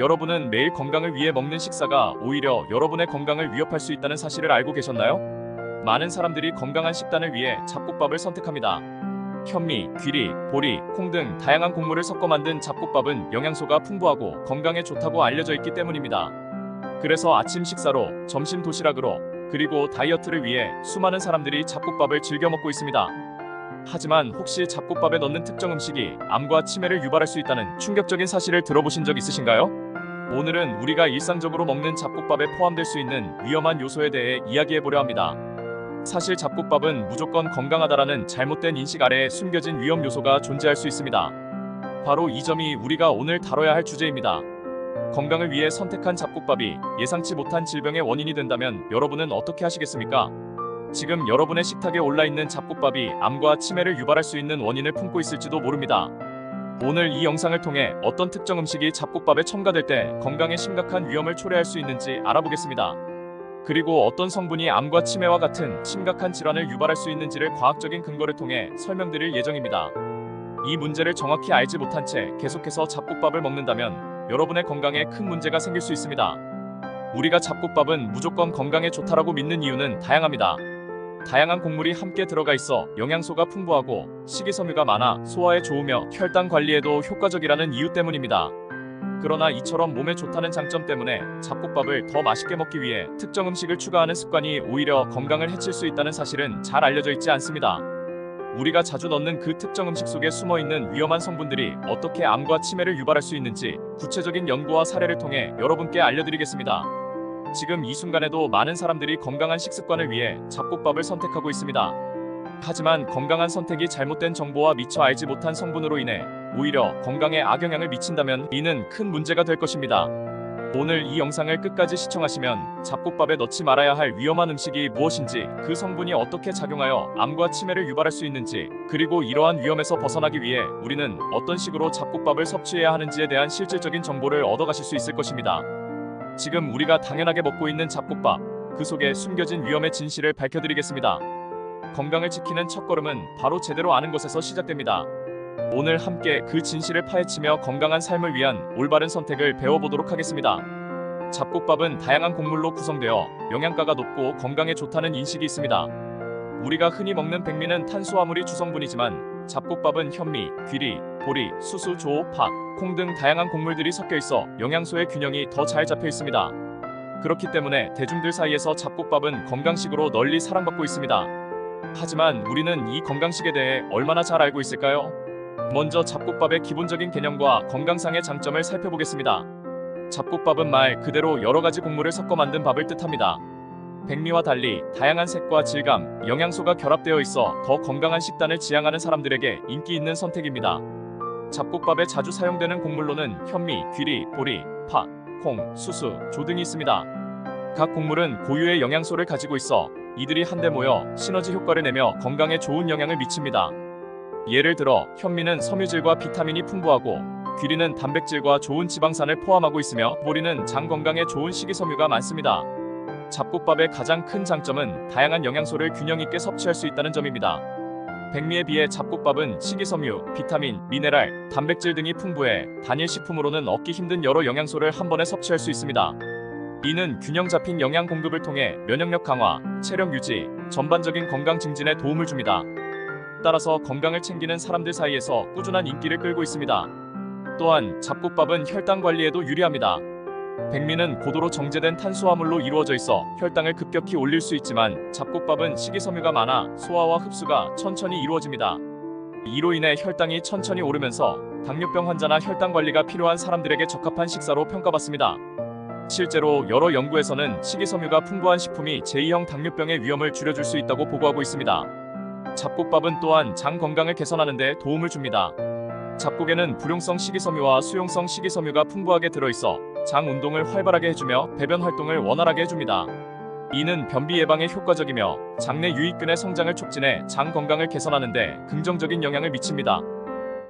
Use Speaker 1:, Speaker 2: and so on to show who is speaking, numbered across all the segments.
Speaker 1: 여러분은 매일 건강을 위해 먹는 식사가 오히려 여러분의 건강을 위협할 수 있다는 사실을 알고 계셨나요? 많은 사람들이 건강한 식단을 위해 잡곡밥을 선택합니다. 현미, 귀리, 보리, 콩 등 다양한 곡물을 섞어 만든 잡곡밥은 영양소가 풍부하고 건강에 좋다고 알려져 있기 때문입니다. 그래서 아침 식사로, 점심 도시락으로, 그리고 다이어트를 위해 수많은 사람들이 잡곡밥을 즐겨 먹고 있습니다. 하지만 혹시 잡곡밥에 넣는 특정 음식이 암과 치매를 유발할 수 있다는 충격적인 사실을 들어보신 적 있으신가요? 오늘은 우리가 일상적으로 먹는 잡곡밥에 포함될 수 있는 위험한 요소에 대해 이야기해보려 합니다. 사실 잡곡밥은 무조건 건강하다라는 잘못된 인식 아래에 숨겨진 위험 요소가 존재할 수 있습니다. 바로 이 점이 우리가 오늘 다뤄야 할 주제입니다. 건강을 위해 선택한 잡곡밥이 예상치 못한 질병의 원인이 된다면 여러분은 어떻게 하시겠습니까? 지금 여러분의 식탁에 올라있는 잡곡밥이 암과 치매를 유발할 수 있는 원인을 품고 있을지도 모릅니다. 오늘 이 영상을 통해 어떤 특정 음식이 잡곡밥에 첨가될 때 건강에 심각한 위험을 초래할 수 있는지 알아보겠습니다. 그리고 어떤 성분이 암과 치매와 같은 심각한 질환을 유발할 수 있는지를 과학적인 근거를 통해 설명드릴 예정입니다. 이 문제를 정확히 알지 못한 채 계속해서 잡곡밥을 먹는다면 여러분의 건강에 큰 문제가 생길 수 있습니다. 우리가 잡곡밥은 무조건 건강에 좋다라고 믿는 이유는 다양합니다. 다양한 곡물이 함께 들어가 있어 영양소가 풍부하고 식이섬유가 많아 소화에 좋으며 혈당 관리에도 효과적이라는 이유 때문입니다. 그러나 이처럼 몸에 좋다는 장점 때문에 잡곡밥을 더 맛있게 먹기 위해 특정 음식을 추가하는 습관이 오히려 건강을 해칠 수 있다는 사실은 잘 알려져 있지 않습니다. 우리가 자주 넣는 그 특정 음식 속에 숨어있는 위험한 성분들이 어떻게 암과 치매를 유발할 수 있는지 구체적인 연구와 사례를 통해 여러분께 알려드리겠습니다. 지금 이 순간에도 많은 사람들이 건강한 식습관을 위해 잡곡밥을 선택하고 있습니다. 하지만 건강한 선택이 잘못된 정보와 미처 알지 못한 성분으로 인해 오히려 건강에 악영향을 미친다면 이는 큰 문제가 될 것입니다. 오늘 이 영상을 끝까지 시청하시면 잡곡밥에 넣지 말아야 할 위험한 음식이 무엇인지, 그 성분이 어떻게 작용하여 암과 치매를 유발할 수 있는지, 그리고 이러한 위험에서 벗어나기 위해 우리는 어떤 식으로 잡곡밥을 섭취해야 하는지에 대한 실질적인 정보를 얻어가실 수 있을 것입니다. 지금 우리가 당연하게 먹고 있는 잡곡밥, 그 속에 숨겨진 위험의 진실을 밝혀드리겠습니다. 건강을 지키는 첫걸음은 바로 제대로 아는 것에서 시작됩니다. 오늘 함께 그 진실을 파헤치며 건강한 삶을 위한 올바른 선택을 배워보도록 하겠습니다. 잡곡밥은 다양한 곡물로 구성되어 영양가가 높고 건강에 좋다는 인식이 있습니다. 우리가 흔히 먹는 백미는 탄수화물이 주성분이지만 잡곡밥은 현미, 귀리, 보리, 수수, 조, 팥, 콩 등 다양한 곡물들이 섞여 있어 영양소의 균형이 더 잘 잡혀 있습니다. 그렇기 때문에 대중들 사이에서 잡곡밥은 건강식으로 널리 사랑받고 있습니다. 하지만 우리는 이 건강식에 대해 얼마나 잘 알고 있을까요? 먼저 잡곡밥의 기본적인 개념과 건강상의 장점을 살펴보겠습니다. 잡곡밥은 말 그대로 여러 가지 곡물을 섞어 만든 밥을 뜻합니다. 백미와 달리 다양한 색과 질감, 영양소가 결합되어 있어 더 건강한 식단을 지향하는 사람들에게 인기 있는 선택입니다. 잡곡밥에 자주 사용되는 곡물로는 현미, 귀리, 보리, 팥, 콩, 수수, 조 등이 있습니다. 각 곡물은 고유의 영양소를 가지고 있어 이들이 한데 모여 시너지 효과를 내며 건강에 좋은 영향을 미칩니다. 예를 들어 현미는 섬유질과 비타민이 풍부하고, 귀리는 단백질과 좋은 지방산을 포함하고 있으며 보리는 장 건강에 좋은 식이섬유가 많습니다. 잡곡밥의 가장 큰 장점은 다양한 영양소를 균형 있게 섭취할 수 있다는 점입니다. 백미에 비해 잡곡밥은 식이섬유, 비타민, 미네랄, 단백질 등이 풍부해 단일 식품으로는 얻기 힘든 여러 영양소를 한 번에 섭취할 수 있습니다. 이는 균형 잡힌 영양 공급을 통해 면역력 강화, 체력 유지, 전반적인 건강 증진에 도움을 줍니다. 따라서 건강을 챙기는 사람들 사이에서 꾸준한 인기를 끌고 있습니다. 또한 잡곡밥은 혈당 관리에도 유리합니다. 백미는 고도로 정제된 탄수화물로 이루어져 있어 혈당을 급격히 올릴 수 있지만 잡곡밥은 식이섬유가 많아 소화와 흡수가 천천히 이루어집니다. 이로 인해 혈당이 천천히 오르면서 당뇨병 환자나 혈당 관리가 필요한 사람들에게 적합한 식사로 평가받습니다. 실제로 여러 연구에서는 식이섬유가 풍부한 식품이 제2형 당뇨병의 위험을 줄여줄 수 있다고 보고하고 있습니다. 잡곡밥은 또한 장 건강을 개선하는 데 도움을 줍니다. 잡곡에는 불용성 식이섬유와 수용성 식이섬유가 풍부하게 들어있어 장 운동을 활발하게 해주며 배변 활동을 원활하게 해줍니다. 이는 변비 예방에 효과적이며 장내 유익균의 성장을 촉진해 장 건강을 개선하는 데 긍정적인 영향을 미칩니다.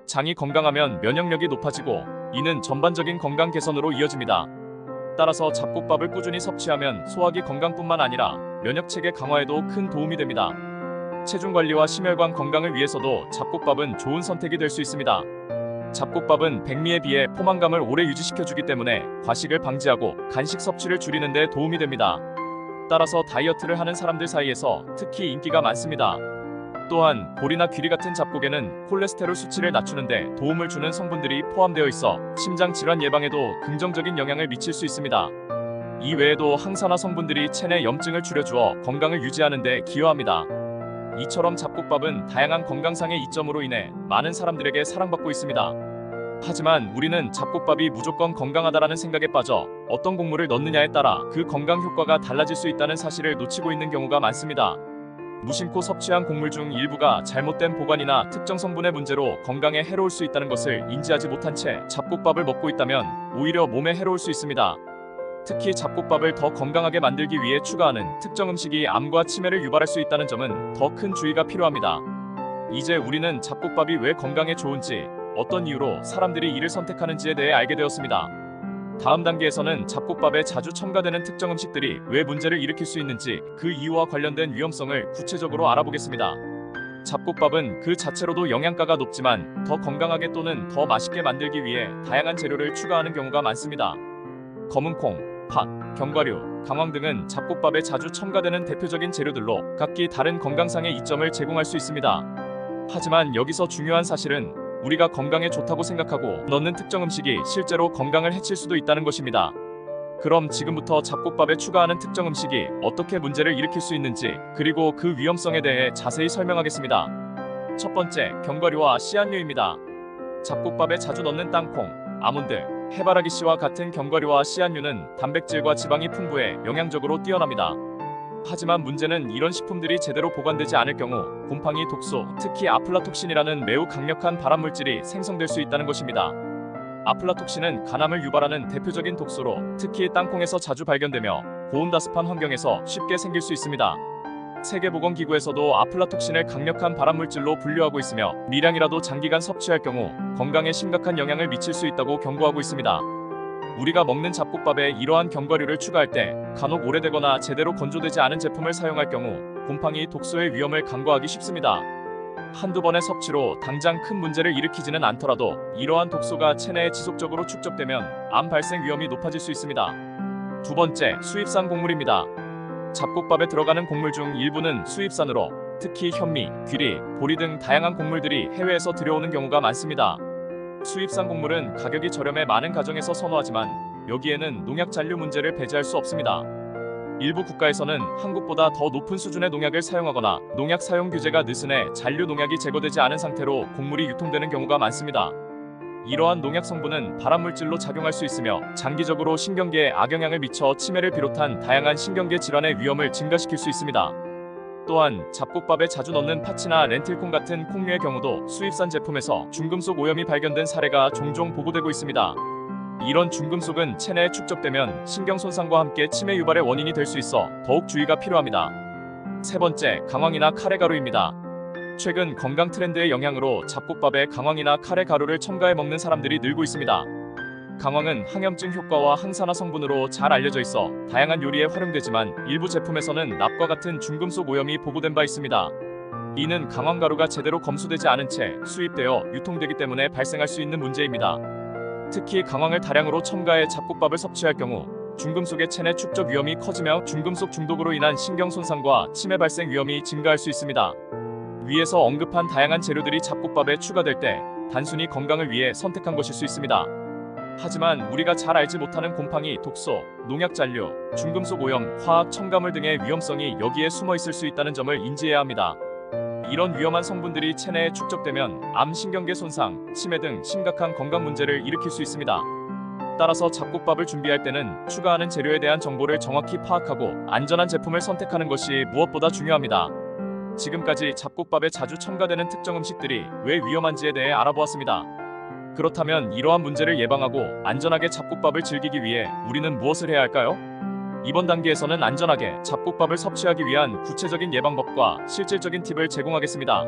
Speaker 1: 장이 건강하면 면역력이 높아지고, 이는 전반적인 건강 개선으로 이어집니다. 따라서 잡곡밥을 꾸준히 섭취하면 소화기 건강뿐만 아니라 면역체계 강화에도 큰 도움이 됩니다. 체중 관리와 심혈관 건강을 위해서도 잡곡밥은 좋은 선택이 될 수 있습니다. 잡곡밥은 백미에 비해 포만감을 오래 유지시켜주기 때문에 과식을 방지하고 간식 섭취를 줄이는 데 도움이 됩니다. 따라서 다이어트를 하는 사람들 사이에서 특히 인기가 많습니다. 또한 보리나 귀리 같은 잡곡에는 콜레스테롤 수치를 낮추는 데 도움을 주는 성분들이 포함되어 있어 심장 질환 예방에도 긍정적인 영향을 미칠 수 있습니다. 이 외에도 항산화 성분들이 체내 염증을 줄여주어 건강을 유지하는 데 기여합니다. 이처럼 잡곡밥은 다양한 건강상의 이점으로 인해 많은 사람들에게 사랑받고 있습니다. 하지만 우리는 잡곡밥이 무조건 건강하다라는 생각에 빠져 어떤 곡물을 넣느냐에 따라 그 건강 효과가 달라질 수 있다는 사실을 놓치고 있는 경우가 많습니다. 무심코 섭취한 곡물 중 일부가 잘못된 보관이나 특정 성분의 문제로 건강에 해로울 수 있다는 것을 인지하지 못한 채 잡곡밥을 먹고 있다면 오히려 몸에 해로울 수 있습니다. 특히 잡곡밥을 더 건강하게 만들기 위해 추가하는 특정 음식이 암과 치매를 유발할 수 있다는 점은 더 큰 주의가 필요합니다. 이제 우리는 잡곡밥이 왜 건강에 좋은지, 어떤 이유로 사람들이 이를 선택하는지에 대해 알게 되었습니다. 다음 단계에서는 잡곡밥에 자주 첨가되는 특정 음식들이 왜 문제를 일으킬 수 있는지 그 이유와 관련된 위험성을 구체적으로 알아보겠습니다. 잡곡밥은 그 자체로도 영양가가 높지만 더 건강하게 또는 더 맛있게 만들기 위해 다양한 재료를 추가하는 경우가 많습니다. 검은콩, 팥, 견과류, 강황 등은 잡곡밥에 자주 첨가되는 대표적인 재료들로 각기 다른 건강상의 이점을 제공할 수 있습니다. 하지만 여기서 중요한 사실은 우리가 건강에 좋다고 생각하고 넣는 특정 음식이 실제로 건강을 해칠 수도 있다는 것입니다. 그럼 지금부터 잡곡밥에 추가하는 특정 음식이 어떻게 문제를 일으킬 수 있는지, 그리고 그 위험성에 대해 자세히 설명하겠습니다. 첫 번째, 견과류와 씨앗류입니다. 잡곡밥에 자주 넣는 땅콩, 아몬드, 해바라기 씨와 같은 견과류와 씨앗류는 단백질과 지방이 풍부해 영양적으로 뛰어납니다. 하지만 문제는 이런 식품들이 제대로 보관되지 않을 경우 곰팡이 독소, 특히 아플라톡신이라는 매우 강력한 발암물질이 생성될 수 있다는 것입니다. 아플라톡신은 간암을 유발하는 대표적인 독소로 특히 땅콩에서 자주 발견되며 고온다습한 환경에서 쉽게 생길 수 있습니다. 세계보건기구에서도 아플라톡신을 강력한 발암물질로 분류하고 있으며 미량이라도 장기간 섭취할 경우 건강에 심각한 영향을 미칠 수 있다고 경고하고 있습니다. 우리가 먹는 잡곡밥에 이러한 견과류를 추가할 때 간혹 오래되거나 제대로 건조되지 않은 제품을 사용할 경우 곰팡이 독소의 위험을 간과하기 쉽습니다. 한두 번의 섭취로 당장 큰 문제를 일으키지는 않더라도 이러한 독소가 체내에 지속적으로 축적되면 암 발생 위험이 높아질 수 있습니다. 두 번째, 수입산 곡물입니다. 잡곡밥에 들어가는 곡물 중 일부는 수입산으로 특히 현미, 귀리, 보리 등 다양한 곡물들이 해외에서 들여오는 경우가 많습니다. 수입산 곡물은 가격이 저렴해 많은 가정에서 선호하지만 여기에는 농약 잔류 문제를 배제할 수 없습니다. 일부 국가에서는 한국보다 더 높은 수준의 농약을 사용하거나 농약 사용 규제가 느슨해 잔류 농약이 제거되지 않은 상태로 곡물이 유통되는 경우가 많습니다. 이러한 농약 성분은 발암물질로 작용할 수 있으며 장기적으로 신경계에 악영향을 미쳐 치매를 비롯한 다양한 신경계 질환의 위험을 증가시킬 수 있습니다. 또한 잡곡밥에 자주 넣는 파치나 렌틸콩 같은 콩류의 경우도 수입산 제품에서 중금속 오염이 발견된 사례가 종종 보고되고 있습니다. 이런 중금속은 체내에 축적되면 신경 손상과 함께 치매 유발의 원인이 될 수 있어 더욱 주의가 필요합니다. 세 번째, 강황이나 카레가루입니다. 최근 건강 트렌드의 영향으로 잡곡밥에 강황이나 카레 가루를 첨가해 먹는 사람들이 늘고 있습니다. 강황은 항염증 효과와 항산화 성분으로 잘 알려져 있어 다양한 요리에 활용되지만 일부 제품에서는 납과 같은 중금속 오염이 보고된 바 있습니다. 이는 강황가루가 제대로 검수되지 않은 채 수입되어 유통되기 때문에 발생할 수 있는 문제입니다. 특히 강황을 다량으로 첨가해 잡곡밥을 섭취할 경우 중금속의 체내 축적 위험이 커지며 중금속 중독으로 인한 신경 손상과 치매 발생 위험이 증가할 수 있습니다. 위에서 언급한 다양한 재료들이 잡곡밥에 추가될 때 단순히 건강을 위해 선택한 것일 수 있습니다. 하지만 우리가 잘 알지 못하는 곰팡이, 독소, 농약 잔류, 중금속 오염, 화학 첨가물 등의 위험성이 여기에 숨어 있을 수 있다는 점을 인지해야 합니다. 이런 위험한 성분들이 체내에 축적되면 암, 신경계 손상, 치매 등 심각한 건강 문제를 일으킬 수 있습니다. 따라서 잡곡밥을 준비할 때는 추가하는 재료에 대한 정보를 정확히 파악하고 안전한 제품을 선택하는 것이 무엇보다 중요합니다. 지금까지 잡곡밥에 자주 첨가되는 특정 음식들이 왜 위험한지에 대해 알아보았습니다. 그렇다면 이러한 문제를 예방하고 안전하게 잡곡밥을 즐기기 위해 우리는 무엇을 해야 할까요? 이번 단계에서는 안전하게 잡곡밥을 섭취하기 위한 구체적인 예방법과 실질적인 팁을 제공하겠습니다.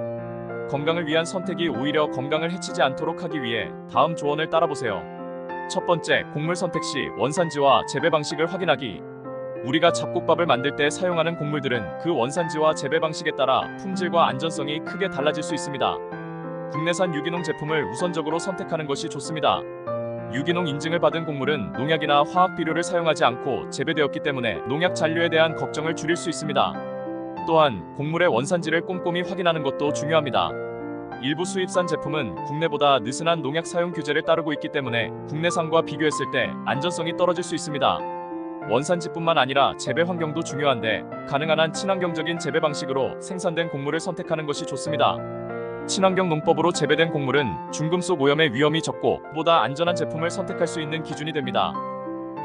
Speaker 1: 건강을 위한 선택이 오히려 건강을 해치지 않도록 하기 위해 다음 조언을 따라보세요. 첫 번째, 곡물 선택 시 원산지와 재배 방식을 확인하기. 우리가 잡곡밥을 만들 때 사용하는 곡물들은 그 원산지와 재배 방식에 따라 품질과 안전성이 크게 달라질 수 있습니다. 국내산 유기농 제품을 우선적으로 선택하는 것이 좋습니다. 유기농 인증을 받은 곡물은 농약이나 화학 비료를 사용하지 않고 재배되었기 때문에 농약 잔류에 대한 걱정을 줄일 수 있습니다. 또한 곡물의 원산지를 꼼꼼히 확인하는 것도 중요합니다. 일부 수입산 제품은 국내보다 느슨한 농약 사용 규제를 따르고 있기 때문에 국내산과 비교했을 때 안전성이 떨어질 수 있습니다. 원산지뿐만 아니라 재배 환경도 중요한데 가능한 한 친환경적인 재배 방식으로 생산된 곡물을 선택하는 것이 좋습니다. 친환경 농법으로 재배된 곡물은 중금속 오염의 위험이 적고 보다 안전한 제품을 선택할 수 있는 기준이 됩니다.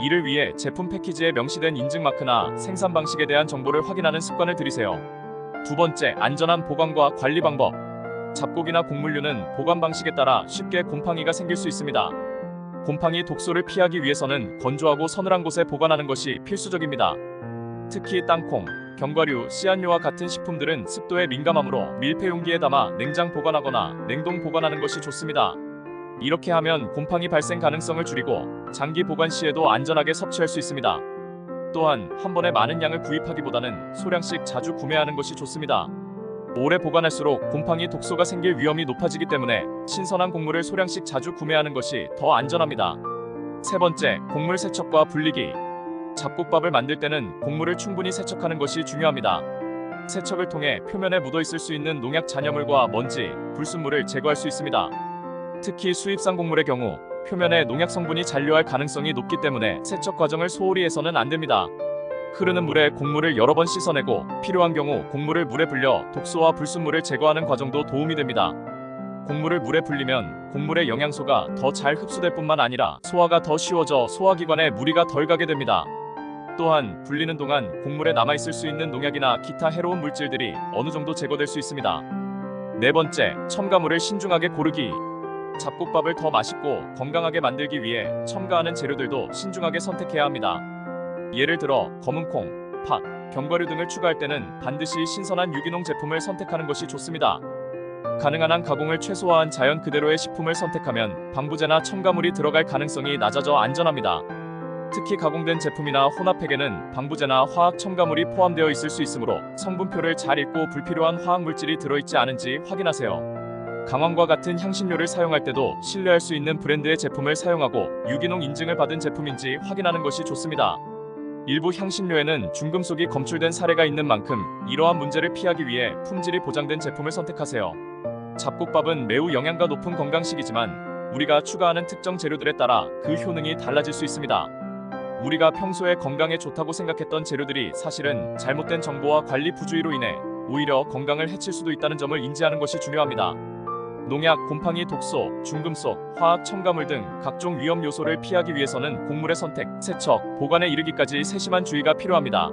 Speaker 1: 이를 위해 제품 패키지에 명시된 인증 마크나 생산 방식에 대한 정보를 확인하는 습관을 들이세요. 두 번째, 안전한 보관과 관리 방법. 잡곡이나 곡물류는 보관 방식에 따라 쉽게 곰팡이가 생길 수 있습니다. 곰팡이 독소를 피하기 위해서는 건조하고 서늘한 곳에 보관하는 것이 필수적입니다. 특히 땅콩, 견과류, 씨앗류와 같은 식품들은 습도에 민감하므로 밀폐 용기에 담아 냉장 보관하거나 냉동 보관하는 것이 좋습니다. 이렇게 하면 곰팡이 발생 가능성을 줄이고 장기 보관 시에도 안전하게 섭취할 수 있습니다. 또한 한 번에 많은 양을 구입하기보다는 소량씩 자주 구매하는 것이 좋습니다. 오래 보관할수록 곰팡이 독소가 생길 위험이 높아지기 때문에 신선한 곡물을 소량씩 자주 구매하는 것이 더 안전합니다. 세 번째, 곡물 세척과 분리기. 잡곡밥을 만들 때는 곡물을 충분히 세척하는 것이 중요합니다. 세척을 통해 표면에 묻어있을 수 있는 농약 잔여물과 먼지, 불순물을 제거할 수 있습니다. 특히 수입산 곡물의 경우 표면에 농약 성분이 잔류할 가능성이 높기 때문에 세척 과정을 소홀히 해서는 안 됩니다. 흐르는 물에 곡물을 여러 번 씻어내고 필요한 경우 곡물을 물에 불려 독소와 불순물을 제거하는 과정도 도움이 됩니다. 곡물을 물에 불리면 곡물의 영양소가 더 잘 흡수될 뿐만 아니라 소화가 더 쉬워져 소화기관에 무리가 덜 가게 됩니다. 또한 불리는 동안 곡물에 남아있을 수 있는 농약이나 기타 해로운 물질들이 어느 정도 제거될 수 있습니다. 네 번째, 첨가물을 신중하게 고르기. 잡곡밥을 더 맛있고 건강하게 만들기 위해 첨가하는 재료들도 신중하게 선택해야 합니다. 예를 들어 검은 콩, 팥, 견과류 등을 추가할 때는 반드시 신선한 유기농 제품을 선택하는 것이 좋습니다. 가능한 한 가공을 최소화한 자연 그대로의 식품을 선택하면 방부제나 첨가물이 들어갈 가능성이 낮아져 안전합니다. 특히 가공된 제품이나 혼합팩에는 방부제나 화학 첨가물이 포함되어 있을 수 있으므로 성분표를 잘 읽고 불필요한 화학 물질이 들어있지 않은지 확인하세요. 강황과 같은 향신료를 사용할 때도 신뢰할 수 있는 브랜드의 제품을 사용하고 유기농 인증을 받은 제품인지 확인하는 것이 좋습니다. 일부 향신료에는 중금속이 검출된 사례가 있는 만큼 이러한 문제를 피하기 위해 품질이 보장된 제품을 선택하세요. 잡곡밥은 매우 영양가 높은 건강식이지만 우리가 추가하는 특정 재료들에 따라 그 효능이 달라질 수 있습니다. 우리가 평소에 건강에 좋다고 생각했던 재료들이 사실은 잘못된 정보와 관리 부주의로 인해 오히려 건강을 해칠 수도 있다는 점을 인지하는 것이 중요합니다. 농약, 곰팡이, 독소, 중금속, 화학 첨가물 등 각종 위험 요소를 피하기 위해서는 곡물의 선택, 세척, 보관에 이르기까지 세심한 주의가 필요합니다.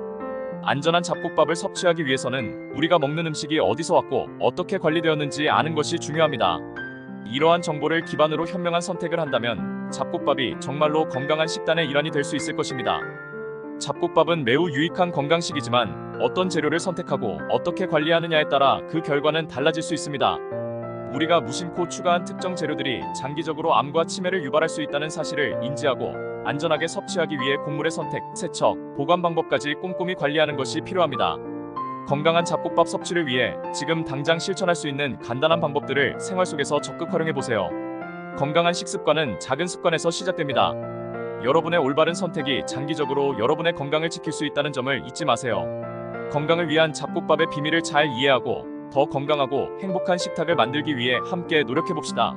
Speaker 1: 안전한 잡곡밥을 섭취하기 위해서는 우리가 먹는 음식이 어디서 왔고 어떻게 관리되었는지 아는 것이 중요합니다. 이러한 정보를 기반으로 현명한 선택을 한다면 잡곡밥이 정말로 건강한 식단의 일환이 될 수 있을 것입니다. 잡곡밥은 매우 유익한 건강식이지만 어떤 재료를 선택하고 어떻게 관리하느냐에 따라 그 결과는 달라질 수 있습니다. 우리가 무심코 추가한 특정 재료들이 장기적으로 암과 치매를 유발할 수 있다는 사실을 인지하고 안전하게 섭취하기 위해 곡물의 선택, 세척, 보관 방법까지 꼼꼼히 관리하는 것이 필요합니다. 건강한 잡곡밥 섭취를 위해 지금 당장 실천할 수 있는 간단한 방법들을 생활 속에서 적극 활용해 보세요. 건강한 식습관은 작은 습관에서 시작됩니다. 여러분의 올바른 선택이 장기적으로 여러분의 건강을 지킬 수 있다는 점을 잊지 마세요. 건강을 위한 잡곡밥의 비밀을 잘 이해하고 더 건강하고 행복한 식탁을 만들기 위해 함께 노력해 봅시다.